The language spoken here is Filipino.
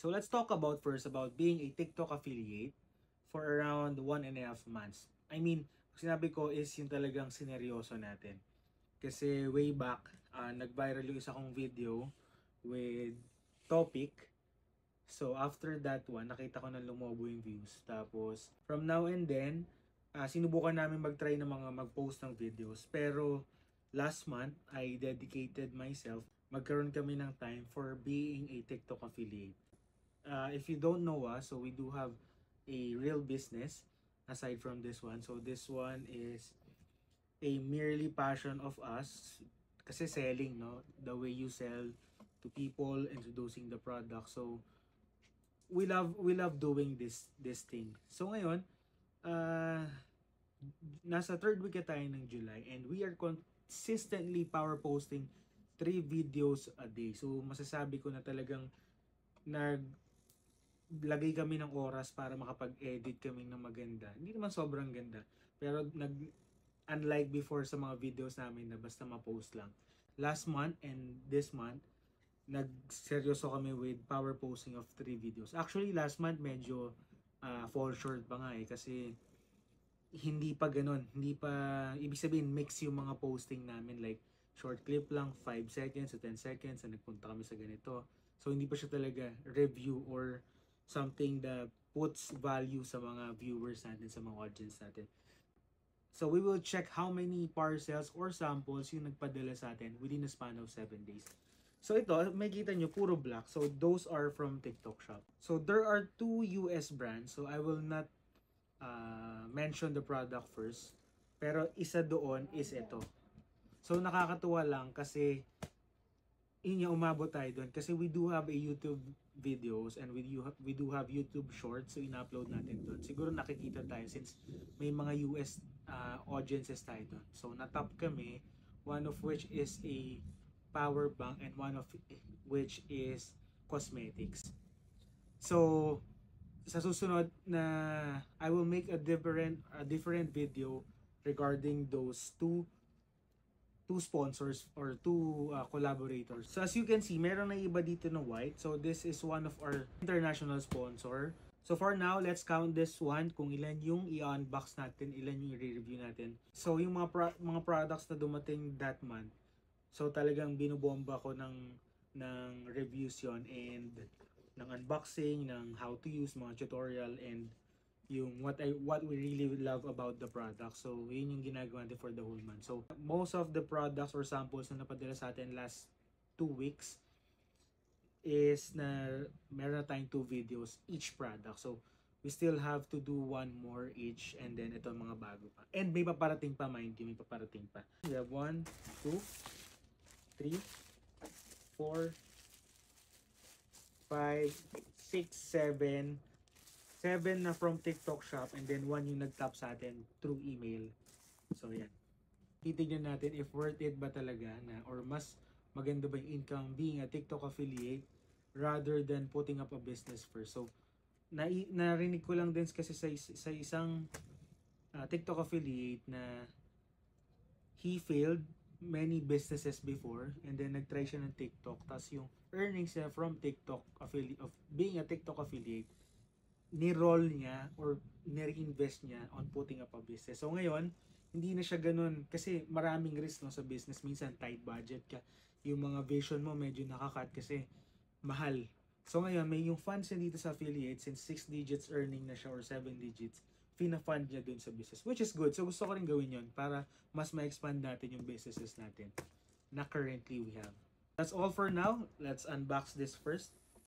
So let's talk about first about being a TikTok affiliate for around 1.5 months. I mean, sinabi ko is yung talagang sineryoso natin. Kasi way back, nag-viral yung isa kong video with topic. So after that one, nakita ko na lumobo yung views. Tapos from now and then, sinubukan namin mag-try ng mga mag-post ng videos. Pero last month, I dedicated myself. Magkaroon kami ng time for being a TikTok affiliate. If you don't know us, so we do have a real business aside from this one. So this one is a merely passion of us kasi selling, no? The way you sell to people, introducing the product. So we love doing this thing. So ngayon, nasa third week na tayo ng July and we are consistently power posting 3 videos a day. So masasabi ko na talagang naglagay kami ng oras para makapag-edit kami ng maganda. Hindi naman sobrang ganda, pero unlike before sa mga videos namin na basta ma-post lang. Last month and this month, nagseryoso kami with power posting of 3 videos. Actually, last month medyo fall short pa nga kasi hindi pa ganun. Hindi pa, ibig sabihin, mix yung mga posting namin. Like, short clip lang, 5 seconds to 10 seconds, na nagpunta kami sa ganito. So, hindi pa siya talaga review or something that puts value sa mga viewers natin, sa mga audience natin. So, we will check how many parcels or samples yung nagpadala sa atin within a span of 7 days. So, ito, may kita nyo, puro black. So, those are from TikTok Shop. So, there are 2 US brands. So, I will not mention the product first. Pero isa doon is ito. So, nakakatuwa lang kasi umabot tayo doon. Kasi we do have a YouTube videos and we do have YouTube shorts. So, in-upload natin doon. Siguro nakikita tayo since may mga US audiences tayo doon. So, natap kami. One of which is a power bank and one of which is cosmetics. So, sa susunod na I will make a different video regarding those two sponsors or 2 collaborators. So as you can see, meron na iba dito na white. So this is one of our international sponsor. So for now, let's count this one kung ilan yung i-unbox natin, ilan yung i-review natin. So yung mga products na dumating that month. So talagang binubomba ko ng reviews yon and ng unboxing, ng how to use, mga tutorial, and yung what we really love about the product. So, yun yung ginagawa natin for the whole month. So, most of the products or samples na napadala sa atin last 2 weeks is na meron na tayong 2 videos each product. So, we still have to do 1 more each and then ito mga bago pa. And may paparating pa, mind you, may paparating pa. We have 1, 2, 3, 4, 5, 6, 7. 7 na from TikTok Shop and then 1 yung nag-tap sa atin through email. So, yan. Titignan natin if worth it ba talaga na or mas maganda ba yung income being a TikTok affiliate rather than putting up a business first. So, narinig ko lang din kasi sa isang TikTok affiliate na he failed many businesses before and then nag-try siya ng TikTok, tapos yung earnings niya from TikTok affiliate of being a TikTok affiliate ni-roll niya or ni-reinvest niya on putting up a business. So ngayon, hindi na siya ganun kasi maraming risk no, sa business. Minsan tight budget ka. Yung mga vision mo medyo nakakat kasi mahal. So ngayon, may yung funds niya dito sa affiliate since 6 digits earning na siya or 7 digits, fina-fund niya dun sa business, which is good. So gusto ko rin gawin yun para mas ma-expand natin yung businesses natin na currently we have. That's all for now. Let's unbox this first.